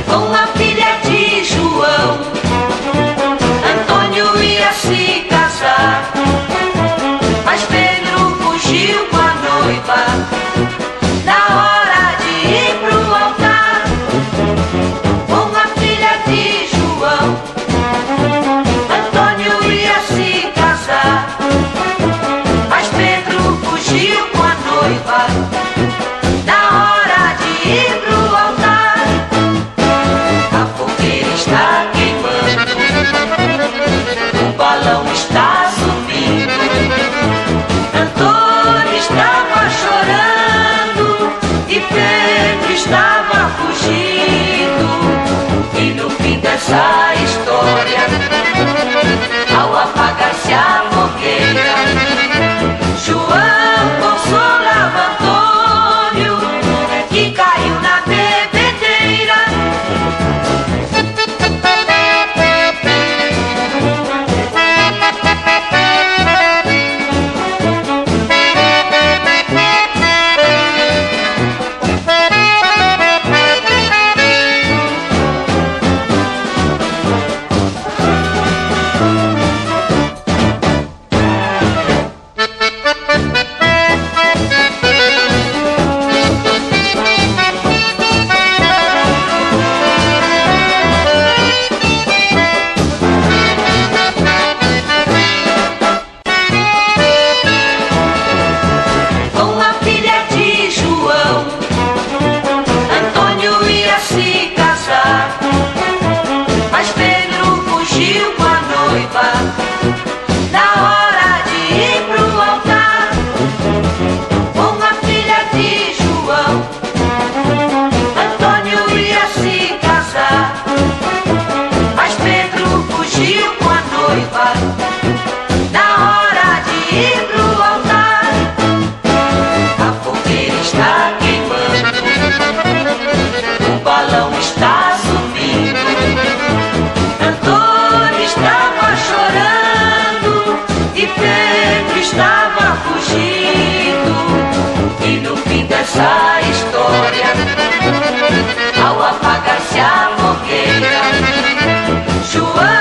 Com a filha de João, Antônio ia se casar, mas Pedro fugiu com a noiva na hora de ir pro altar. Com a filha de João, Antônio ia se casar, mas Pedro fugiu com a noiva na hora de ir pro altar. A fogueira está queimando, o balão está subindo, Antônio estava chorando e Pedro estava fugindo. E no fim dessa história, ao apagar-se a fogueira, João consolava Antônio, que caiu na bebedeira. Com a filha de João, Antônio ia se casar, mas Pedro fugiu com a noiva na hora de ir pro altar. Com a filha de João, Antônio ia se casar, mas Pedro fugiu com a noiva na hora de ir pro altar. A fogueira está queimando, o balão está subindo, Antônio estava chorando e Pedro estava fugindo. E no fim dessa história, ao apagar-se a fogueira, João